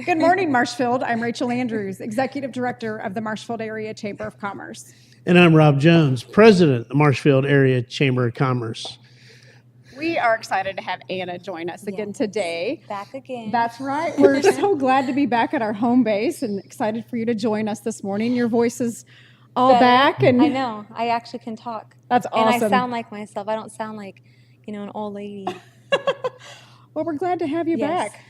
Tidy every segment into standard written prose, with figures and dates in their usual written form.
Good morning, Marshfield. I'm Rachel Andrews, Executive Director of the Marshfield Area Chamber of Commerce. And I'm Rob Jones, President of the Marshfield Area Chamber of Commerce. We are excited to have Anna join us again today. Back again. That's right. We're so glad to be back at our home base and excited for you to join us this morning. Your voice is all back. And I know. I actually can talk. That's awesome. And I sound like myself. I don't sound like, an old lady. Well, we're glad to have you back.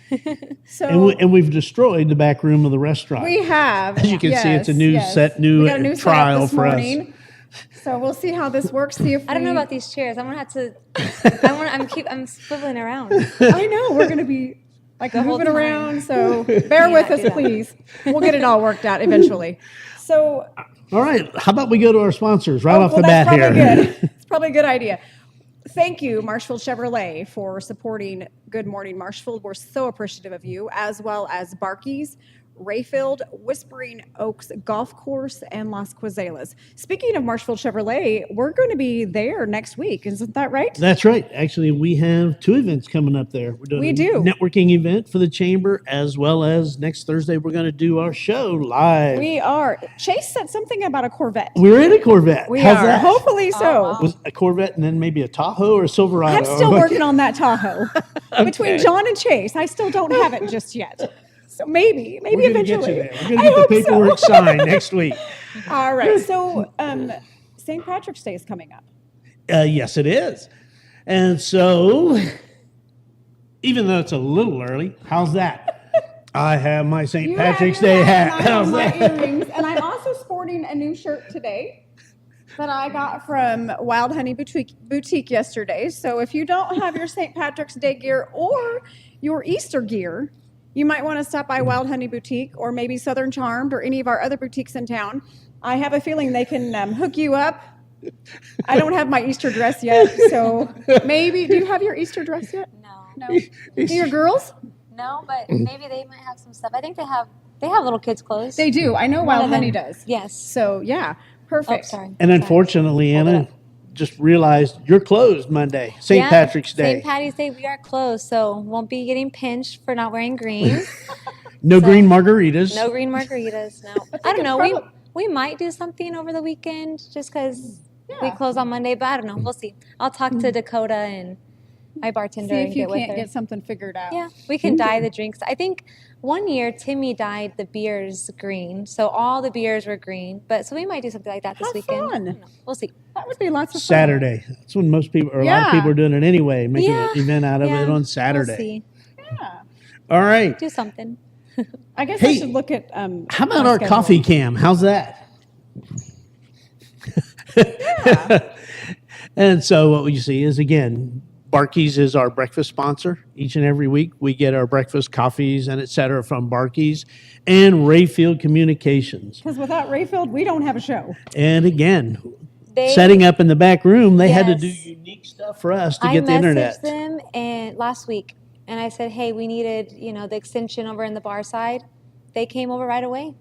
And we've destroyed the back room of the restaurant. We have. As you can see, it's a new We got a new trial setup this for morning. us. So we'll see how this works. See if I don't know about these chairs. I'm gonna have to. I'm swiveling around. I know we're gonna be like moving around. So bear with us, please. We'll get it all worked out eventually. So. All right. How about we go to our sponsors off the bat here? Good. It's probably a good idea. Thank you, Marshfield Chevrolet, for supporting Good Morning Marshfield. We're so appreciative of you, as well as Barkey's, Rayfield, Whispering Oaks Golf Course, and Las Quazelas. Speaking of Marshfield Chevrolet, we're going to be there next week. Isn't that right? That's right. Actually, we have two events coming up there. We're doing a networking event for the chamber, as well as next Thursday we're going to do our show live. We are. Chase said something about a Corvette. We're in a Corvette. How's that? Hopefully so. Wow. Was a Corvette and then maybe a Tahoe or a Silverado. I'm still working on that Tahoe. Between John and Chase, I still don't have it just yet. So maybe We're eventually. We're going to get the paperwork signed next week. All right. So St. Patrick's Day is coming up. Yes, it is. And so, even though it's a little early, how's that? I have my St. Patrick's Day hat. How's that? Earrings, and I'm also sporting a new shirt today that I got from Wild Honey Boutique yesterday. So if you don't have your St. Patrick's Day gear or your Easter gear, you might want to stop by Wild Honey Boutique or maybe Southern Charmed or any of our other boutiques in town. I have a feeling they can hook you up. I don't have my Easter dress yet, so maybe. Do you have your Easter dress yet? No. Do your girls? No, but maybe they might have some stuff. I think they have little kids' clothes. They do. I know Wild Honey does. Yes. So, yeah, perfect. Oh, sorry. And unfortunately, Anna just realized you're closed Monday, St. Patrick's Day. St. Patty's Day, we are closed, so won't be getting pinched for not wearing green. No green margaritas. No green margaritas, no. I don't know. We might do something over the weekend just because we close on Monday, but I don't know. We'll see. I'll talk to Dakota and my bartender and get with her. See if you can't get something figured out. Yeah, we can dye the drinks. I think one year Timmy dyed the beers green, so all the beers were green. But so we might do something like that this weekend. Fun. We'll see. That would be lots of fun. Saturday. That's when most people, or a lot of people are doing it anyway, making an event out of it on Saturday. We'll see. Yeah. All right. Do something. I guess I should look at. How about our coffee cam? How's that? And so what you see is, again, Barkey's is our breakfast sponsor. Each and every week we get our breakfast coffees and et cetera from Barkey's and Rayfield Communications. Because without Rayfield, we don't have a show. And again, setting up in the back room, they had to do unique stuff for us to get the internet. I messaged them last week and I said, hey, we needed, the extension over in the bar side. They came over right away.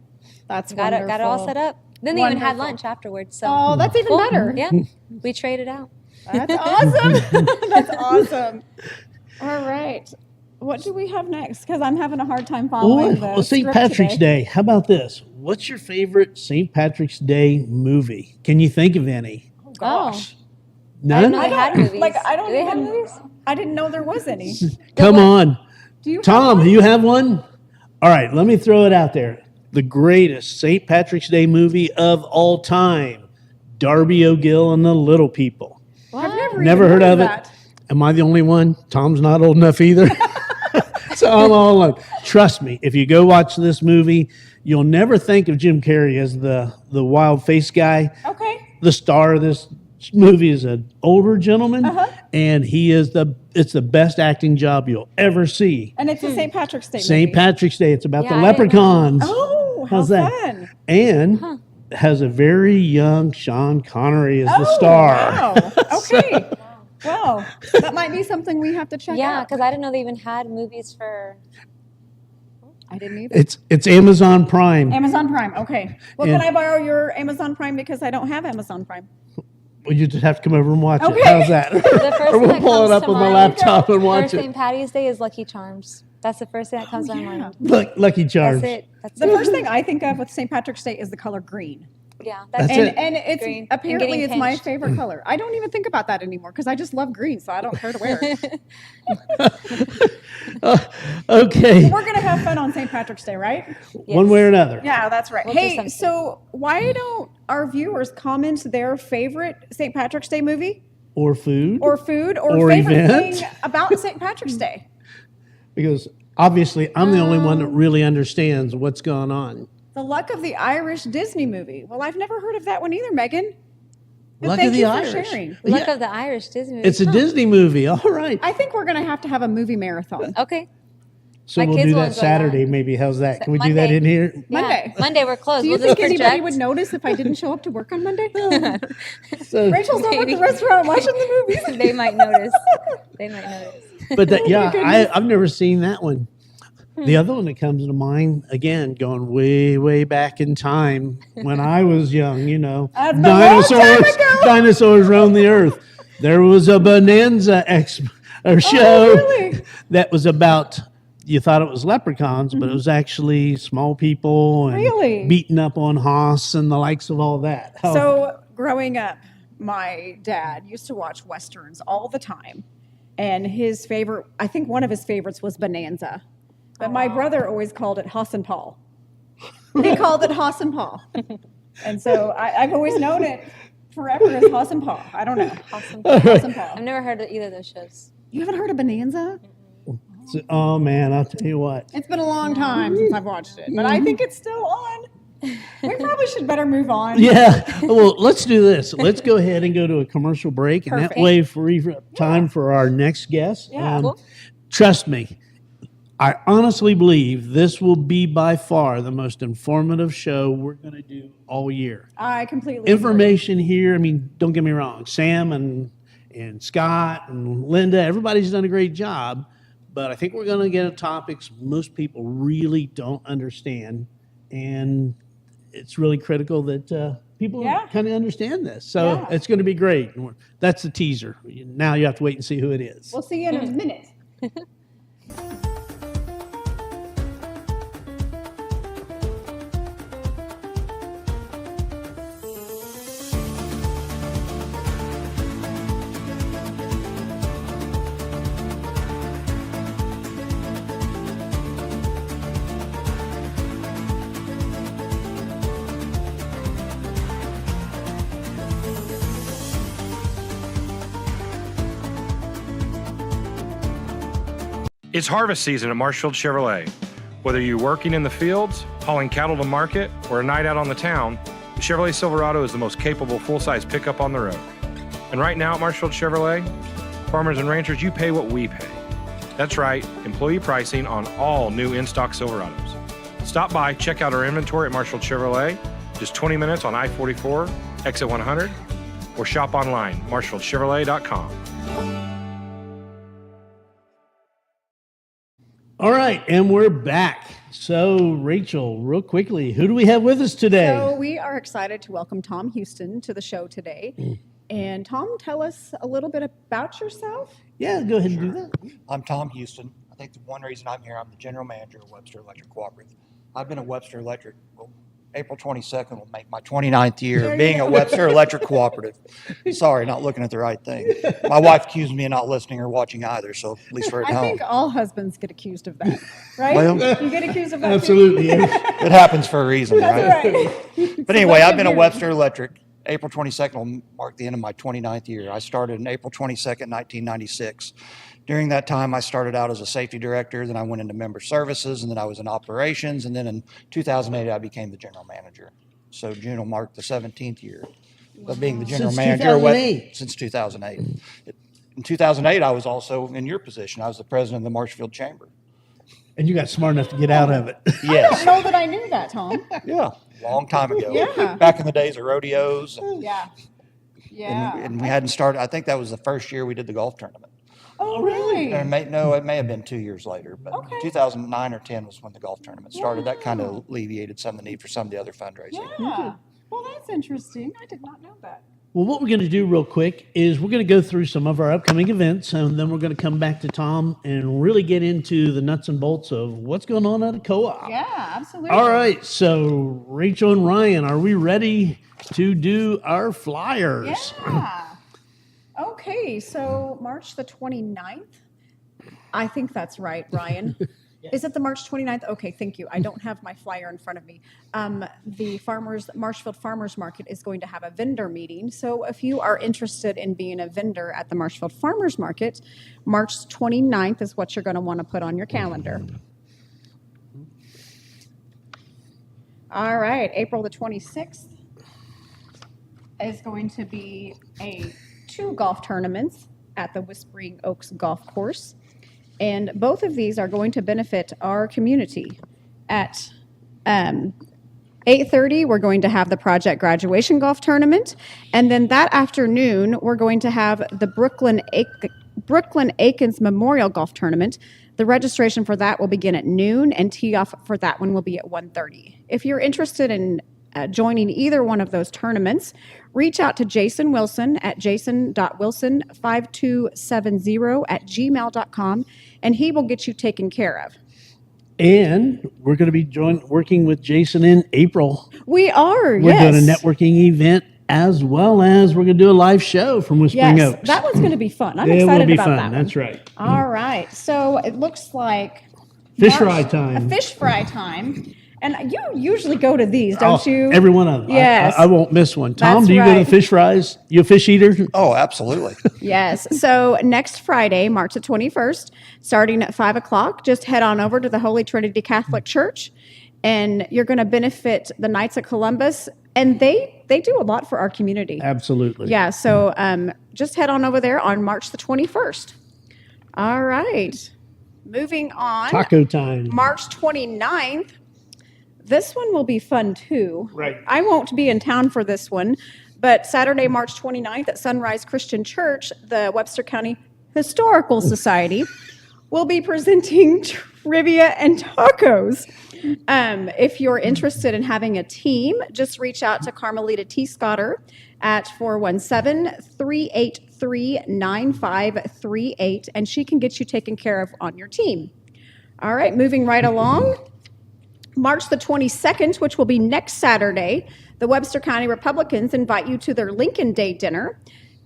That's got wonderful. it all set up. Then they even had lunch afterwards. So. Oh, that's even better. Yeah, we traded out. That's awesome. That's awesome. All right. What do we have next? Because I'm having a hard time following the St. Patrick's Day. How about this? What's your favorite St. Patrick's Day movie? Can you think of any? Oh, gosh. None? I had movies. Do they have movies? I didn't know there was any. Come on. Do you Tom, do you have one? All right, let me throw it out there. The greatest St. Patrick's Day movie of all time, Darby O'Gill and the Little People. I've never heard of it. Am I the only one? Tom's not old enough either. So I'm all alone. Trust me, if you go watch this movie, you'll never think of Jim Carrey as the wild face guy. Okay. The star of this movie is an older gentleman, and it's the best acting job you'll ever see. And it's a St. Patrick's Day St. movie. Patrick's Day. It's about the I didn't know. leprechauns. Oh, how's how that? fun. And has a very young Sean Connery as the star. Wow. Okay. Well, that might be something we have to check Yeah, out. because I didn't know they even had movies for. I didn't either. It's Amazon Prime. Amazon Prime. Okay. Well, And- can I borrow your Amazon Prime because I don't have Amazon Prime? Well, you just have to come over and watch Okay. it. How's that? The first Or one we'll that pull comes it up to on my mind laptop and watch for it. St. Patty's Day is Lucky Charms. That's the first thing that comes to my mind. Look, Lucky Charms. That's it. That's The it. first thing I think of with St. Patrick's Day is the color green. Yeah, That's it. it. And it's Green. And apparently getting it's my pinched. favorite color. I don't even think about that anymore because I just love green, so I don't care to wear it. Okay. We're gonna have fun on St. Patrick's Day, right? One way or another. Yeah, that's right. We'll do Hey, something. so why don't our viewers comment their favorite St. Patrick's Day movie Or food. or food or, Or favorite event. thing about St. Patrick's Day? Because obviously I'm the only one that really understands what's going on. The Luck of the Irish Disney movie. Well, I've never heard of that one either, Megan. But Luck thank of the you Irish. for sharing. Luck Yeah. of the Irish Disney movie. It's a Huh. Disney movie. All right. I think we're gonna have a movie marathon. Okay. So My we'll kids do will that enjoy Saturday. that. Maybe. How's that? Can we do that Monday. in here? Yeah. Monday. Monday we're closed. Do you We'll think just anybody project. would notice if I didn't show up to work on Monday? So, Rachel's over at Maybe. the restaurant watching the movies. They might notice. They might notice. but that, yeah, goodness. I've never seen that one. The other one that comes to mind, again, going way, way back in time when I was young, you know, That's a long time ago. dinosaurs roamed the earth. There was a Bonanza show really? that was about, you thought it was leprechauns, but it was actually small people and Really? beating up on hoss and the likes of all that. So growing up, my dad used to watch Westerns all the time. And his favorite, I think one of his favorites was Bonanza. But my brother always called it Hoss and Paul. He called it Hoss and Paul. And so I've always known it forever as Hoss and Paul. I don't know. Awesome. Hoss and Paul. I've never heard of either of those shows. You haven't heard of Bonanza? Oh, man, I'll tell you what. It's been a long time since I've watched it, but I think it's still on. We probably should better move on. Yeah. Well, let's do this. Let's go ahead and go to a commercial break, and Perfect. that way free time for our next guest. Yeah. Cool. Trust me, I honestly believe this will be by far the most informative show we're going to do all year. I completely agree. Information here. I mean, don't get me wrong. Sam and Scott and Linda, everybody's done a great job. But I think we're going to get at topics most people really don't understand. And it's really critical that people Yeah. kind of understand this. So Yeah. it's going to be great. And that's the teaser. Now you have to wait and see who it is. We'll see you in a minute. It's harvest season at Marshfield Chevrolet. Whether you're working in the fields, hauling cattle to market, or a night out on the town, the Chevrolet Silverado is the most capable full-size pickup on the road. And right now at Marshfield Chevrolet, farmers and ranchers, you pay what we pay. That's right, employee pricing on all new in-stock Silverados. Stop by, check out our inventory at Marshfield Chevrolet, just 20 minutes on I-44, exit 100, or shop online, marshfieldchevrolet.com. All right, and we're back. So, Rachel, real quickly, who do we have with us today? So we are excited to welcome Tom Houston to the show today. And Tom, tell us a little bit about yourself. Yeah, go ahead and do that. I'm Tom Houston. I think the one reason I'm here, I'm the general manager of Webster Electric Cooperative. I've been at Webster Electric, well, April 22nd will make my 29th year There of you being go. at Webster Electric Cooperative. Sorry, not looking at the right thing. My wife accused me of not listening or watching either, so at least we're at I home. think all husbands get accused of that, right? Well, you get accused of that. too? Absolutely. It happens for a reason, right? That's right. But anyway, I've been Here. at Webster Electric. April 22nd will mark the end of my 29th year. I started on April 22nd, 1996. During that time, I started out as a safety director, then I went into member services, and then I was in operations, and then in 2008, I became the general manager. So June will mark the 17th year of being the general Since manager. 2008. Since 2008. In 2008, I was also in your position. I was the president of the Marshfield Chamber. And you got smart enough to get out of it. I don't Yes. know that I knew that, Tom. Yeah. Long time ago. Yeah. Back in the days of rodeos. And, Yeah. Yeah. and we hadn't started. I think that was the first year we did the golf tournament. Oh, really? It may have been 2 years later, but Okay. 2009 or 10 was when the golf tournament started. That kind Wow. of alleviated some of the need for some of the other fundraising. Yeah. Well, that's interesting. I did not know that. Well, what we're going to do real quick is we're going to go through some of our upcoming events, and then we're going to come back to Tom and really get into the nuts and bolts of what's going on at a co-op. Yeah, absolutely. All right, so Rachel and Ryan, are we ready to do our flyers? Yeah. Okay, so March the 29th. I think that's right, Ryan. Is it the March 29th? Okay, thank you. I don't have my flyer in front of me. The Marshfield Farmers Market is going to have a vendor meeting. So if you are interested in being a vendor at the Marshfield Farmers Market, March 29th is what you're going to want to put on your calendar. All right, April the 26th is going to be 2 golf tournaments at the Whispering Oaks Golf Course. And both of these are going to benefit our community. At 8:30, we're going to have the Project Graduation Golf Tournament. And then that afternoon, we're going to have the Brooklyn Aikens Memorial Golf Tournament. The registration for that will begin at noon, and tee-off for that one will be at 1:30. If you're interested in joining either one of those tournaments, reach out to Jason Wilson at jason.wilson5270@gmail.com, and he will get you taken care of. And we're going to be working with Jason in April. We are, We're yes. doing a networking event, as well as we're going to do a live show from Whispering Yes, Oaks. that one's going to be fun. I'm It excited will be about fun. that one. That's right. All right, so it looks like Fish fry time. A fish fry time. And you usually go to these, don't you? Every one of them. Yes. I won't miss one. Tom, That's do you go to right. fish fries? You a fish eater? Oh, absolutely. Yes. So next Friday, March the 21st, starting at 5 o'clock, just head on over to the Holy Trinity Catholic Church, and you're going to benefit the Knights of Columbus. And they do a lot for our community. Absolutely. Yeah. So just head on over there on March the 21st. All right. Moving on. Taco time. March 29th. This one will be fun too. Right. I won't be in town for this one, but Saturday, March 29th at Sunrise Christian Church, the Webster County Historical Society will be presenting trivia and tacos. If you're interested in having a team, just reach out to Carmelita T. Scotter at 417-383-9538, and she can get you taken care of on your team. All right, moving right along. March the 22nd, which will be next Saturday, the Webster County Republicans invite you to their Lincoln Day dinner.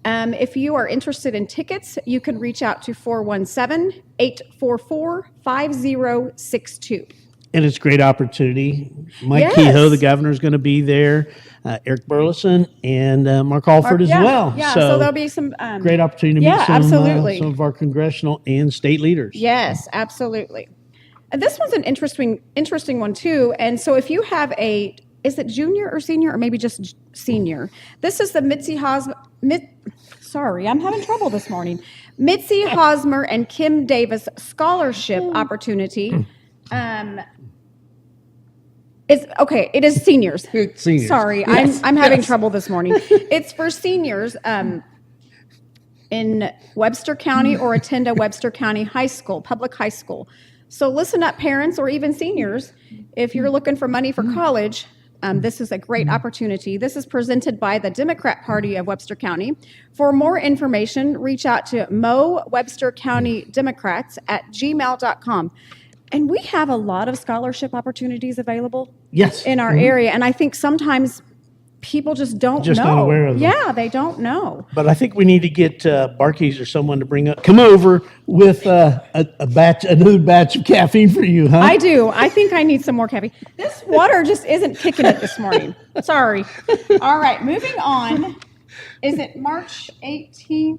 If you are interested in tickets, you can reach out to 417-844-5062. And it's a great opportunity. Mike Yes. Kehoe, the governor, is going to be there. Eric Burleson and Mark Alford as well. Yeah, so there'll be some great opportunity to meet yeah, absolutely. some of our congressional and state leaders. Yes, absolutely. And this one's an interesting one too. And so if you have is it junior or senior or maybe just senior? This is the sorry, I'm having trouble this morning. Mitzi Hosmer and Kim Davis Scholarship Opportunity. It is seniors. Seniors. Sorry, Yes, I'm having yes. trouble this morning. It's for seniors in Webster County or attend a Webster County high school, public high school. So listen up, parents, or even seniors. If you're looking for money for college, this is a great opportunity. This is presented by the Democrat Party of Webster County. For more information, reach out to mowebstercountydemocrats@gmail.com. And we have a lot of scholarship opportunities available Yes. in our area. And I think sometimes people just don't know. not aware of them. Yeah, they don't know. But I think we need to get Barkeys or someone to come over with another batch of caffeine for you, huh? I do. I think I need some more caffeine. This water just isn't kicking it this morning. Sorry. All right, moving on. Is it March 18th?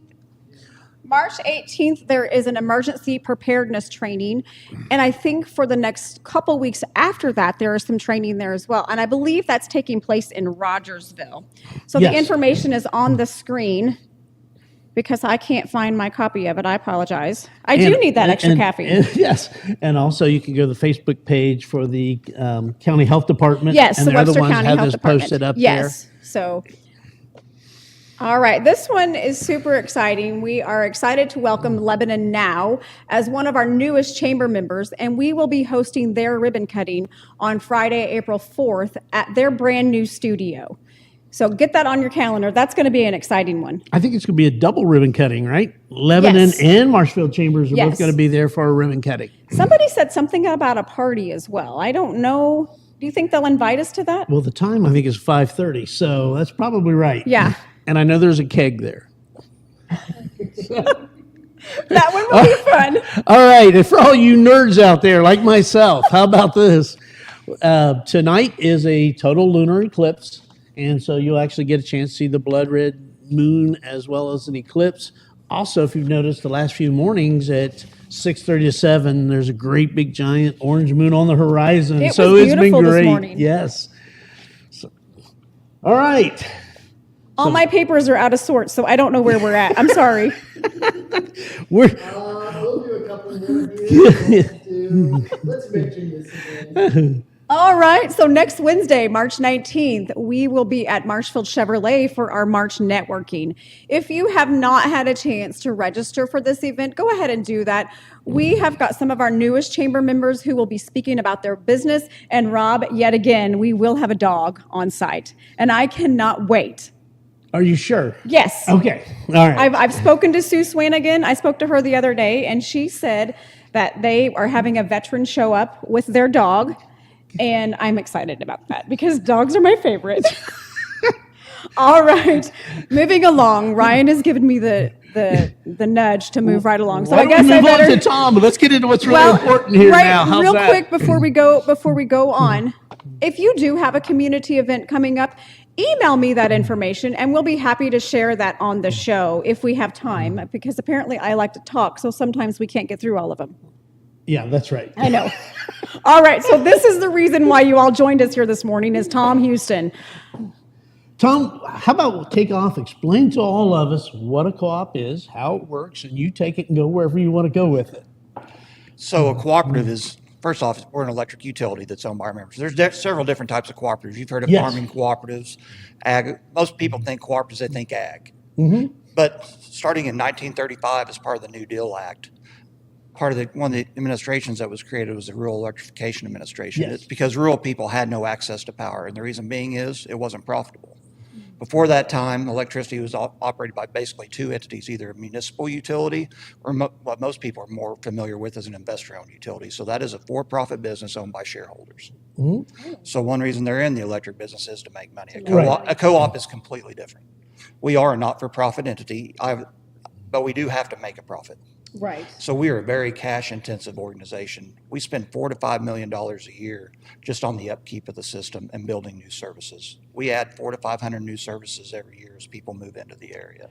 March 18th, there is an emergency preparedness training. And I think for the next couple weeks after that, there is some training there as well. And I believe that's taking place in Rogersville. So Yes. the information is on the screen. Because I can't find my copy of it. I apologize. I do need that extra caffeine. Yes. And also you can go to the Facebook page for the county health department. Yes, and the they're Webster the ones County have Health this Department. posted up yes. So, all right. This one is super exciting. We are excited to welcome Lebanon Now as one of our newest chamber members, and we will be hosting their ribbon cutting on Friday, April 4th at their brand new studio. So get that on your calendar. That's going to be an exciting one. I think it's going to be a double ribbon cutting, right? Lebanon Yes. and Marshfield Chambers are both Yes. going to be there for a ribbon cutting. Somebody said something about a party as well. I don't know. Do you think they'll invite us to that? Well, the time I think is 5:30, so that's probably right. Yeah. And I know there's a keg there. That one will be fun. All right, and for all you nerds out there like myself, how about this? Tonight is a total lunar eclipse, and so you'll actually get a chance to see the blood red moon as well as an eclipse. Also, if you've noticed the last few mornings at 6:30 to 7, there's a great big giant orange moon on the horizon. It So was it's been beautiful this great. morning. Yes. All right. All my papers are out of sorts, so I don't know where we're at. I'm sorry. We're We'll do a couple more here. Let's mention this again. All right. So next Wednesday, March 19th, we will be at Marshfield Chevrolet for our March networking. If you have not had a chance to register for this event, go ahead and do that. We have got some of our newest chamber members who will be speaking about their business. And Rob, yet again, we will have a dog on site. And I cannot wait. Are you sure? Yes. Okay. All right. I've spoken to Sue Swanigan. I spoke to her the other day, and she said that they are having a veteran show up with their dog. And I'm excited about that because dogs are my favorite. All right, moving along. Ryan has given me the nudge to move right along. So Why I don't guess we I move on better to Tom. Let's get into what's really important here right, now. How's real that? quick before we go on. If you do have a community event coming up, email me that information, and we'll be happy to share that on the show if we have time. Because apparently I like to talk, so sometimes we can't get through all of them. Yeah, that's right. I know. All right, so this is the reason why you all joined us here this morning is Tom Houston. Tom, how about we'll take off, explain to all of us what a co-op is, how it works, and you take it and go wherever you want to go with it. So a cooperative is, first off, we're an electric utility that's owned by our members. There's several different types of cooperatives. You've heard of Yes. farming cooperatives, ag. Most people think cooperatives, they think ag. Mm-hmm. But starting in 1935 as part of the New Deal Act, one of the administrations that was created was the Rural Electrification Administration. Yes. It's because rural people had no access to power, and the reason being is it wasn't profitable. Before that time, electricity was operated by basically two entities, either a municipal utility or what most people are more familiar with as an investor-owned utility. So that is a for-profit business owned by shareholders. Mm-hmm. So one reason they're in the electric business is to make money. Right. A co-op is completely different. We are a not-for-profit entity, but we do have to make a profit. Right. So we are a very cash-intensive organization. We spend $4 to $5 million a year just on the upkeep of the system and building new services. We add 400 to 500 new services every year as people move into the area.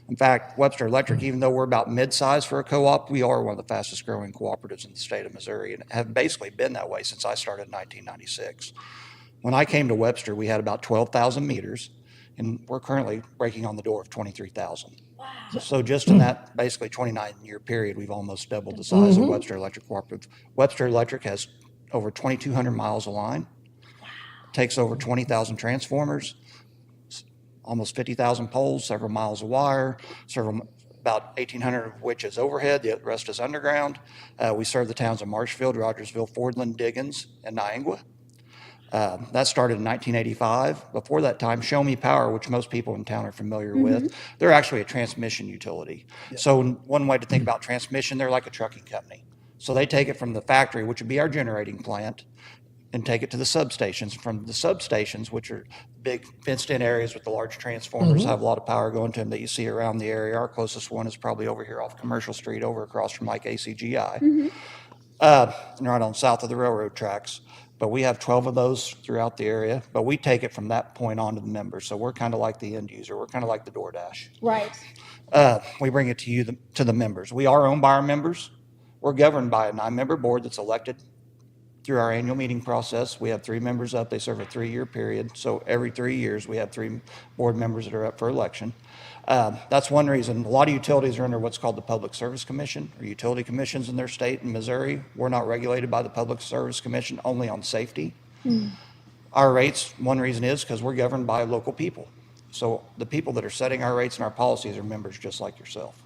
In fact, Webster Electric, even though we're about mid-size for a co-op, we are one of the fastest-growing cooperatives in the state of Missouri and have basically been that way since I started in 1996. When I came to Webster, we had about 12,000 meters, and we're currently breaking on the door of 23,000. So just in that basically 29-year period, we've almost doubled the size of Webster Electric Cooperative. Webster Electric has over 2,200 miles of line, takes over 20,000 transformers, almost 50,000 poles, several miles of wire, about 1,800 of which is overhead, the rest is underground. We serve the towns of Marshfield, Rogersville, Fordland, Diggins, and Niangua. That started in 1985. Before that time, Show Me Power, which most people in town are familiar with, they're actually a transmission utility. Yeah. So one way to think about transmission, they're like a trucking company. So they take it from the factory, which would be our generating plant, and take it to the substations. From the substations, which are big fenced-in areas with the large transformers, have a lot of power going to them that you see around the area. Our closest one is probably over here off Commercial Street, over across from like ACGI, right on south of the railroad tracks. But we have 12 of those throughout the area, but we take it from that point on to the members. So we're kind of like the end user. We're kind of like the DoorDash. Right. We bring it to the members. We are owned by our members. We're governed by a 9-member board that's elected through our annual meeting process. We have 3 members up. They serve a 3-year period. So every 3 years, we have 3 board members that are up for election. That's one reason. A lot of utilities are under what's called the Public Service Commission, or utility commissions in their state. In Missouri, we're not regulated by the Public Service Commission, only on safety. Our rates, one reason is because we're governed by local people. So the people that are setting our rates and our policies are members just like yourself.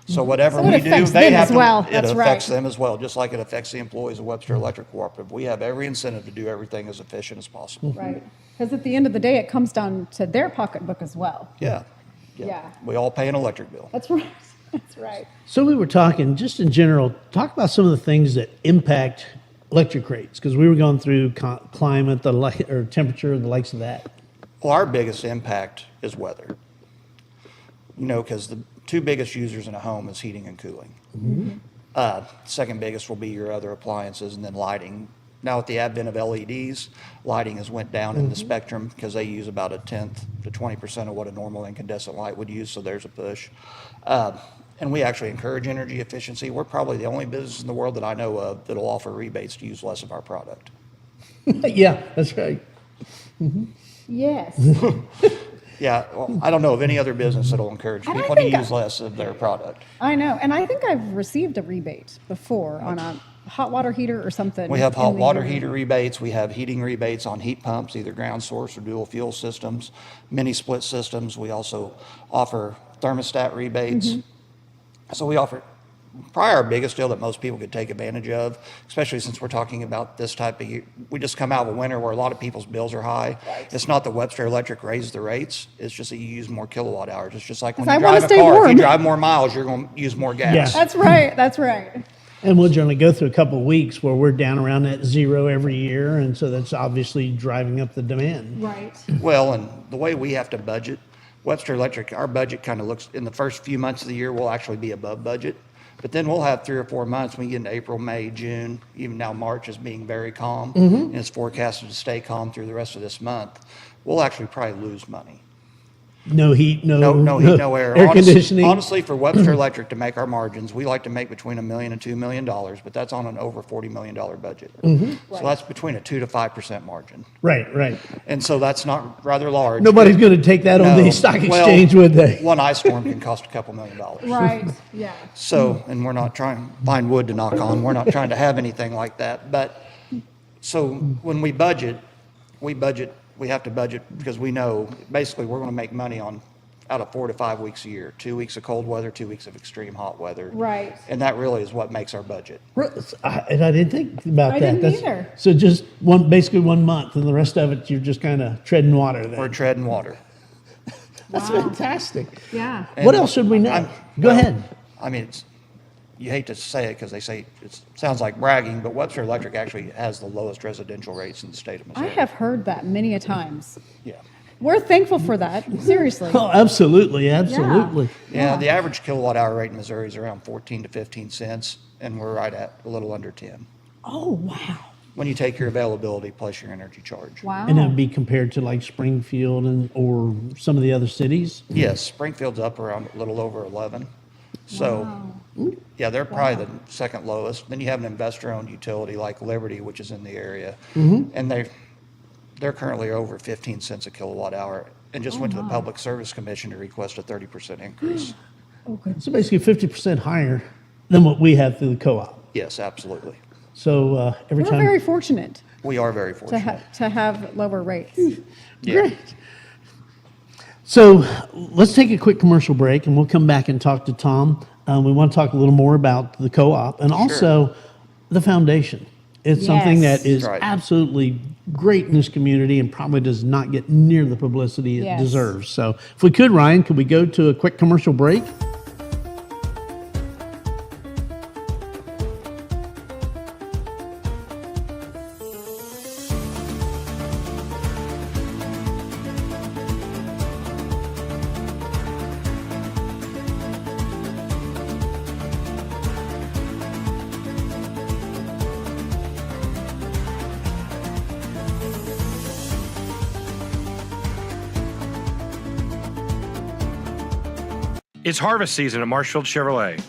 So whatever So it we do, affects they them have as well. to, it That's affects right. them as well, just like it affects the employees of Webster Electric Cooperative. We have every incentive to do everything as efficient as possible. Right. Because at the end of the day, it comes down to their pocketbook as well. Yeah. Yeah. We all pay an electric bill. That's right. That's right. So we were talking, just in general, talk about some of the things that impact electric rates, because we were going through climate, or temperature, the likes of that. Well, our biggest impact is weather. Because the two biggest users in a home is heating and cooling. Second biggest will be your other appliances, and then lighting. Now, with the advent of LEDs, lighting has went down in the spectrum because they use about 1/10 to 20% of what a normal incandescent light would use, so there's a push. And we actually encourage energy efficiency. We're probably the only business in the world that I know of that'll offer rebates to use less of our product. Yeah, that's right. Yes. Yeah, well, I don't know of any other business that'll encourage And I people to think use less of their product. I know. And I think I've received a rebate before on a hot water heater or something. We have hot in the water area. heater rebates. We have heating rebates on heat pumps, either ground source or dual fuel systems, mini split systems. We also offer thermostat rebates. So we offer probably our biggest deal that most people could take advantage of, especially since we're talking about this type of year. We just come out of a winter where a lot of people's bills are high. It's not that Webster Electric raised the rates. It's just that you use more kilowatt hours. It's just like when 'Cause you I wanna drive a stay car. If you warm. drive more miles, you're going to use more gas. Yeah. That's right. That's right. And we'll generally go through a couple of weeks where we're down around that zero every year, and so that's obviously driving up the demand. Right. Well, and the way we have to budget, Webster Electric, our budget kind of looks, in the first few months of the year, we'll actually be above budget. But then we'll have 3 or 4 months, when we get into April, May, June, even now March is being very calm, and it's forecasted to stay calm through the rest of this month. We'll actually probably lose money. No heat, No heat, no air. air conditioning. Honestly, for Webster Electric to make our margins, we like to make between $1 million and $2 million, but that's on an over $40 million budget. So that's between a 2 to 5% margin. Right, right. And so that's not rather large. Nobody's going to take that on No. the stock Well, exchange, would they? One ice storm can cost a couple $1 million. Right. Yeah. So, and we're not trying to find wood to knock on. We're not trying to have anything like that. But so when we have to budget because we know basically we're going to make money out of 4 to 5 weeks a year, 2 weeks of cold weather, 2 weeks of extreme hot weather. Right. And that really is what makes our budget. And I didn't think about I that. didn't either. So just basically 1 month, and the rest of it, you're just kind of treading water then. We're treading water. That's fantastic. Yeah. What else should we know? Go ahead. I mean, you hate to say it because they say it sounds like bragging, but Webster Electric actually has the lowest residential rates in the state of I Missouri. have heard that many a times. Yeah. We're thankful for that. Seriously. Oh, absolutely, absolutely. Yeah, the average kilowatt hour rate in Missouri is around 14 to 15 cents, and we're right at a little under 10 Oh, wow. when you take your availability plus your energy charge. Wow. And that would be compared to like Springfield or some of the other cities. Yes, Springfield's up around a little over 11. So, yeah, they're probably the second lowest. Then you have an investor-owned utility like Liberty, which is in the area, and they're currently over 15 cents a kilowatt hour, and just went to the Public Service Commission to request a 30% increase. So basically 50% higher than what we have through the co-op. Yes, absolutely. So every We're time. very fortunate We are very to, fortunate. to have lower rates. Yeah. Great. So let's take a quick commercial break, and we'll come back and talk to Tom. We want to talk a little more about the co-op and also the foundation. It's something Yes. that is Right. absolutely great in this community and probably does not get near the publicity it Yes. deserves. So if we could, Ryan, could we go to a quick commercial break? It's harvest season at Marshfield Chevrolet.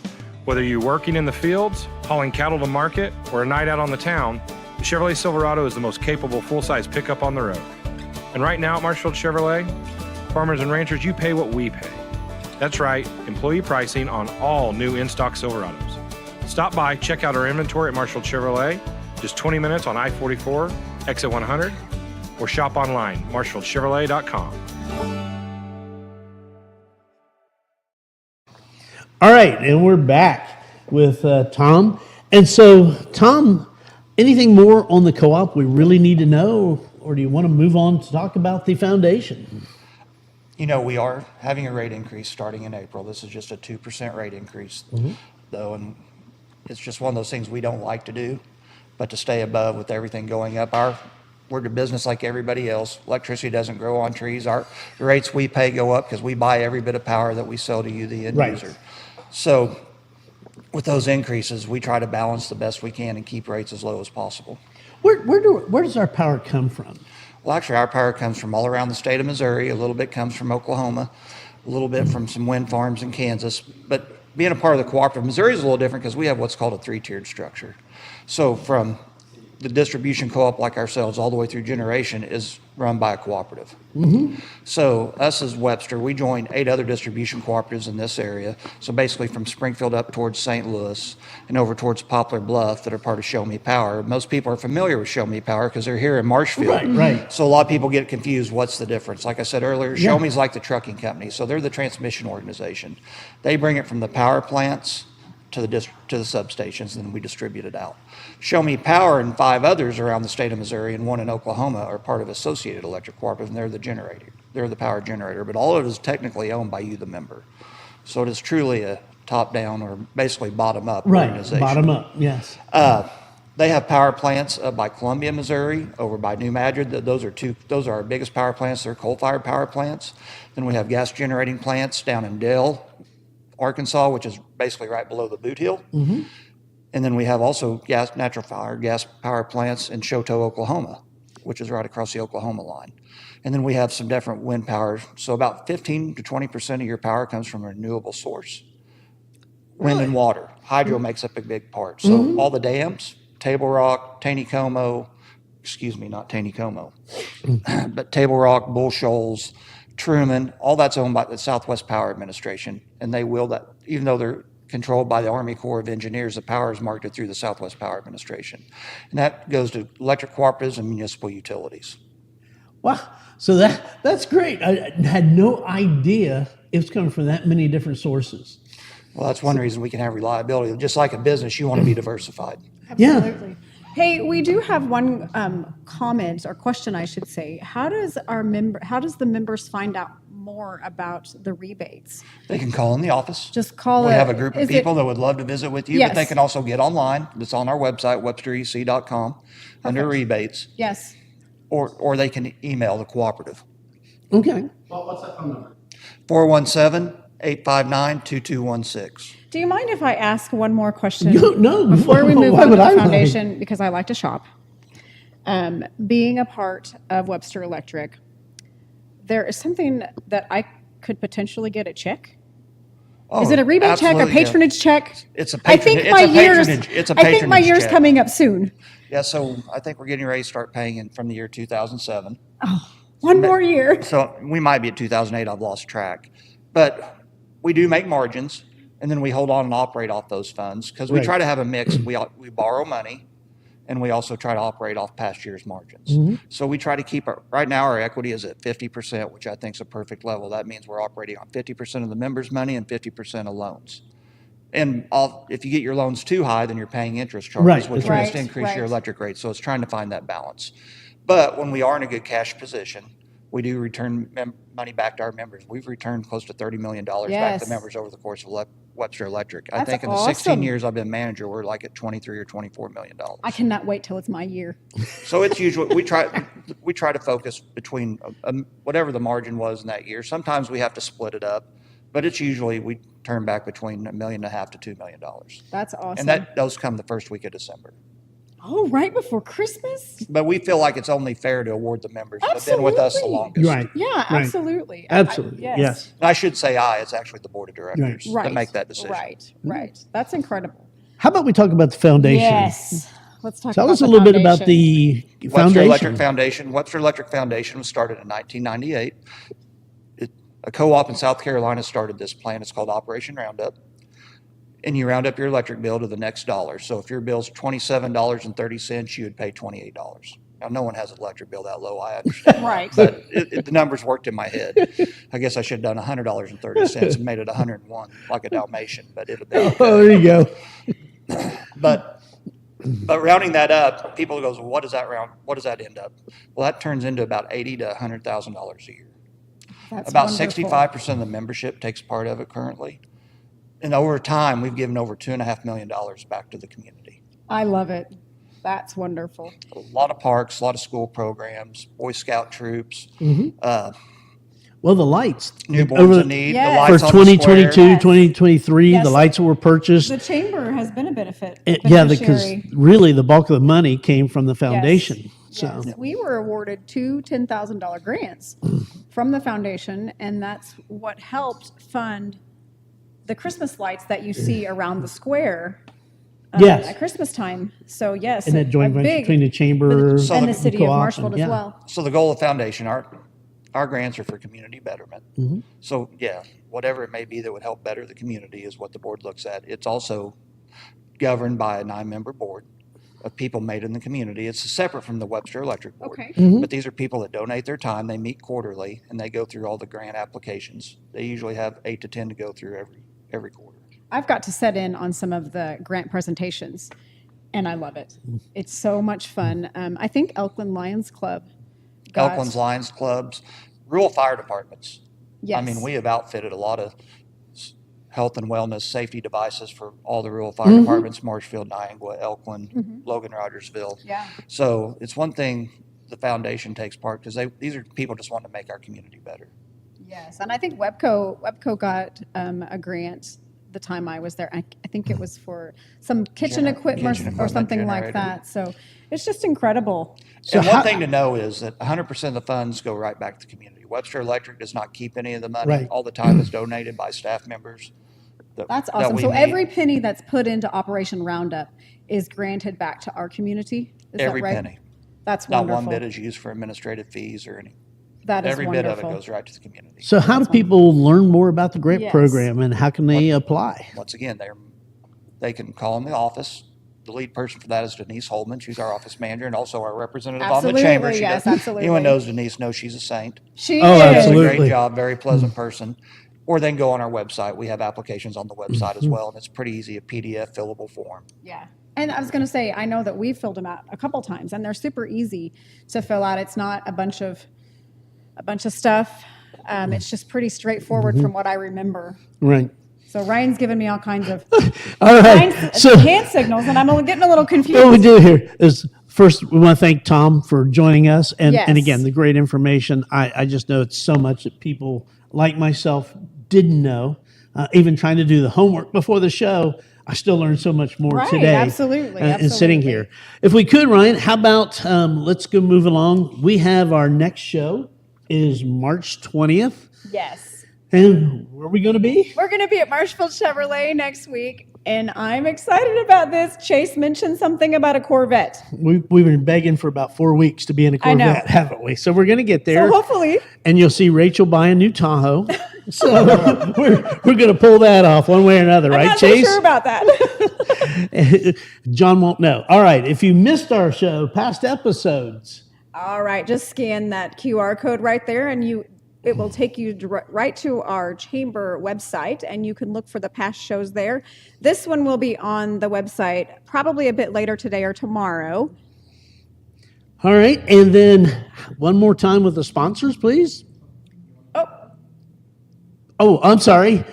Whether you're working in the fields, hauling cattle to market, or a night out on the town, the Chevrolet Silverado is the most capable full-size pickup on the road. And right now at Marshfield Chevrolet, farmers and ranchers, you pay what we pay. That's right, employee pricing on all new in-stock Silverados. Stop by, check out our inventory at Marshfield Chevrolet, just 20 minutes on I-44, exit 100, or shop online, marshfieldchevrolet.com. All right, and we're back with Tom. And so, Tom, Anything more on the co-op we really need to know, or do you want to move on to talk about the foundation? We are having a rate increase starting in April. This is just a 2% rate increase, though, and it's just one of those things we don't like to do, but to stay above with everything going up. We're a business like everybody else. Electricity doesn't grow on trees. The rates we pay go up because we buy every bit of power that we sell to you, the end user. So with those increases, we try to balance the best we can and keep rates as low as possible. Where does our power come from? Well, actually, our power comes from all around the state of Missouri. A little bit comes from Oklahoma, a little bit from some wind farms in Kansas. But being a part of the cooperative, Missouri is a little different because we have what's called a 3-tiered structure. So from the distribution co-op like ourselves all the way through generation is run by a cooperative. So us as Webster, we joined 8 other distribution cooperatives in this area. So basically from Springfield up towards St. Louis and over towards Poplar Bluff that are part of Show Me Power. Most people are familiar with Show Me Power because they're here in Marshfield. Right. So a lot of people get confused. What's the difference? Like I said earlier, Show Me's like the trucking company. So they're the transmission organization. They bring it from the power plants to the substations, and then we distribute it out. Show Me Power and 5 others around the state of Missouri and 1 in Oklahoma are part of Associated Electric Cooperative, and they're the generator. They're the power generator, but all of it is technically owned by you, the member. So it is truly a top-down or basically bottom-up organization. Bottom up, yes. They have power plants by Columbia, Missouri, over by New Madrid. Those are our biggest power plants. They're coal-fired power plants. Then we have gas generating plants down in Dale, Arkansas, which is basically right below the boot hill. And then we have also natural gas power plants in Choteau, Oklahoma, which is right across the Oklahoma line. And then we have some different wind power. So about 15 to 20% of your power comes from a renewable source. Wind and water. Hydro makes up a big part. So all the dams, Table Rock, Taneycomo, not Taneycomo, but Table Rock, Bull Shoals, Truman, all that's owned by the Southwest Power Administration, and they will that, even though they're controlled by the Army Corps of Engineers, the power is marketed through the Southwest Power Administration. And that goes to electric cooperatives and municipal utilities. Wow. So that's great. I had no idea it was coming from that many different sources. Well, that's one reason we can have reliability. Just like a business, you want to be diversified. Absolutely. Hey, we do have one comment or question, I should say. How does the members find out more about the rebates? They can call in the office. Just call We it. have a group of people that would love to visit with you, Yes. but they can also get online. It's on our website, websterec.com, under rebates, Yes. or they can email the cooperative. Okay. What's that phone number? 417-859-2216. Do you mind if I ask one more question? No. Before we move Why on to would the I mind? foundation, because I like to shop. Being a part of Webster Electric, there is something that I could potentially get a check. Is it a rebate check or absolutely, yeah. patronage check? It's a I think patronage- my it's a year's. patronage- it's a I think my patronage year's check. coming up soon. Yeah, so I think we're getting ready to start paying in from the year 2007. One more year. So we might be at 2008, I've lost track. But we do make margins, and then we hold on and operate off those funds because we Right. try to have a mix. We borrow money, and we also try to operate off past year's margins. So we try to keep right now our equity is at 50%, which I think is a perfect level. That means we're operating on 50% of the members' money and 50% of loans. And if you get your loans too high, then you're paying interest charges, Right, which that's right. tends to increase your Right. electric rate. So it's trying to find that balance. But when we are in a good cash position, we do return money back to our members. We've returned close to $30 million back Yes. to members over the course of Webster Electric. I That's think in the awesome. 16 years I've been manager, we're like at $23 or $24 million. I cannot wait till it's my year. So it's usually we try to focus between whatever the margin was in that year. Sometimes we have to split it up, but it's usually we turn back between $1.5 million to $2 million. That's awesome. And those come the first week of December. Oh, right before Christmas? But we feel like it's only fair to award the members that have been with us the Absolutely. longest. Right. Yeah, Right. absolutely. Absolutely. Yes. And I should say it's actually the board of directors Right. that make that decision. Right. That's incredible. How about we talk about the foundation? Yes. Let's talk Tell about us a the little bit about foundation. the Webster foundation. Electric Foundation. Webster Electric Foundation was started in 1998. A co-op in South Carolina started this plan. It's called Operation Roundup. And you round up your electric bill to the next dollar. So if your bill's $27.30, you would pay $28. Now, no one has an electric bill that low, I understand. Right. But the numbers worked in my head. I guess I should have done $100.30 and made it 101 like a Dalmatian, but it would have been Oh, there you go. But But rounding that up, people goes, well, what does that end up? Well, that turns into about $80,000 to $100,000 a year. That's About wonderful. 65% of the membership takes part of it currently. And over time, we've given over $2.5 million back to the community. I love it. That's wonderful. A lot of parks, a lot of school programs, Boy Scout troops, Well, the lights. newborns in need, Yes. the For lights on the 2022, square. Yes. 2023, Yes. the lights that were purchased. The chamber has been a benefit. Yeah, because beneficiary. really the bulk of the money came from the foundation. So, Yes. We were awarded two $10,000 grants from the foundation, and that's what helped fund the Christmas lights that you see around the square Yes. at Christmas time. So, yes. and that joint a venture big- between the chamber So and the the city of co-op Marshfield and- as yeah. well. So the goal of the foundation, our grants are for community betterment. Mm-hmm. So yeah, whatever it may be that would help better the community is what the board looks at. It's also governed by a 9-member board of people made in the community. It's separate from the Webster Electric Board. Okay. Mm-hmm. But these are people that donate their time. They meet quarterly and they go through all the grant applications. They usually have 8 to 10 to go through every quarter. I've got to set in on some of the grant presentations, and I love it. It's so much fun. I think Elkland Lions Club got, Elkland's Lions Clubs, rural fire departments. yes. I mean, we have outfitted a lot of health and wellness safety devices for all the rural fire departments, Marshfield, Niagara, Elkland, Logan, Rogersville. Yeah. So it's one thing the foundation takes part because these are people just wanting to make our community better. Yes, and I think Webco got a grant the time I was there. I think it was for some kitchen equipment kitchen or something equipment like generator. that. So it's just incredible. So And how- one thing to know is that 100% of the funds go right back to the community. Webster Electric does not keep any of the money. Right. All the time is donated by staff members. That's that awesome. we So meet. every penny that's put into Operation Roundup is granted back to our community. Is Every that right? penny. That's Not wonderful. one bit is used for administrative fees or any. That is Every wonderful. bit of it goes right to the community. So how do people learn more about the grant Yes. program and how can they apply? Once again, they can call in the office. The lead person for that is Denise Holman. She's our office manager and also our representative on Absolutely, the chamber. yes, absolutely. Anyone knows Denise knows she's a saint. She Oh, is. Does a absolutely. great job, very pleasant person. Or they can go on our website. We have applications on the website Mm-hmm. as well, and it's pretty easy, a PDF fillable form. Yeah. And I was going to say, I know that we've filled them out a couple times, and they're super easy to fill out. It's not a bunch of stuff. It's just pretty straightforward Mm-hmm. from what I remember. Right. So Ryan's giving me all kinds of All right. So hand signals, and I'm getting a little confused. what we do here is first we want to thank Tom for joining us and Yes. again the great information. I just know it's so much that people like myself didn't know. Even trying to do the homework before the show, I still learned so much more Right, today. absolutely, And sitting absolutely. here, if we could, Ryan, how about let's go move along. We have our next show is March 20th, Yes. and where are we going to be? We're going to be at Marshfield Chevrolet next week, and I'm excited about this. Chase mentioned something about a Corvette. We've been begging for about 4 weeks to be in a I know. Corvette, haven't we? So we're going to get there. So hopefully, And you'll see Rachel buy a new Tahoe. So we're going to pull that off one way or another, I'm right, not so Chase? sure about that. John won't know. All right. If you missed our show, past episodes, All right, just scan that QR code right there, and it will take you right to our chamber website, and you can look for the past shows there. This one will be on the website probably a bit later today or tomorrow. all right. And then one more time with the sponsors, please. Oh, I'm sorry.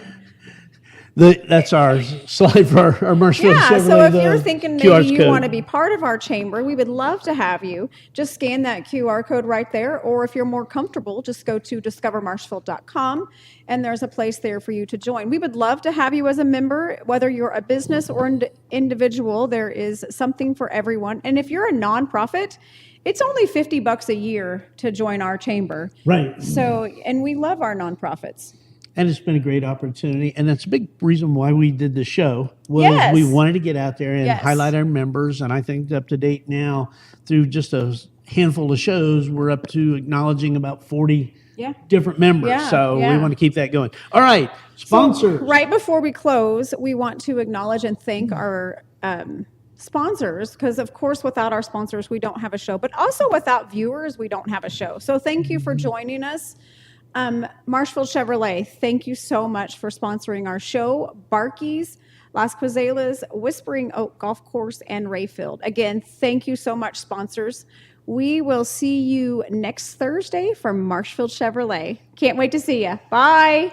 That's our slide for our Marshfield Yeah, so Chevrolet, if you're the thinking QR maybe you code. want to be part of our chamber, we would love to have you. Just scan that QR code right there, or if you're more comfortable, just go to discovermarshfield.com, and there's a place there for you to join. We would love to have you as a member, whether you're a business or an individual. There is something for everyone. And if you're a nonprofit, it's only $50 a year to join our chamber. Right. So, and we love our nonprofits. And it's been a great opportunity. And that's a big reason why we did the show was Yes. we wanted to get out there and Yes. highlight our members. And I think up to date now through just a handful of shows, we're up to acknowledging about 40 Yeah. different members. Yeah, So we yeah. want to keep that going. All right. Sponsors. Right before we close, we want to acknowledge and thank our sponsors, because of course without our sponsors we don't have a show, but also without viewers we don't have a show. So thank you for joining us. Marshfield Chevrolet, thank you so much for sponsoring our show. Barkey's, Las Cozelas, Whispering Oak Golf Course, and Rayfield. Again, thank you so much, sponsors. We will see you next Thursday from Marshfield Chevrolet. Can't wait to see you. Bye.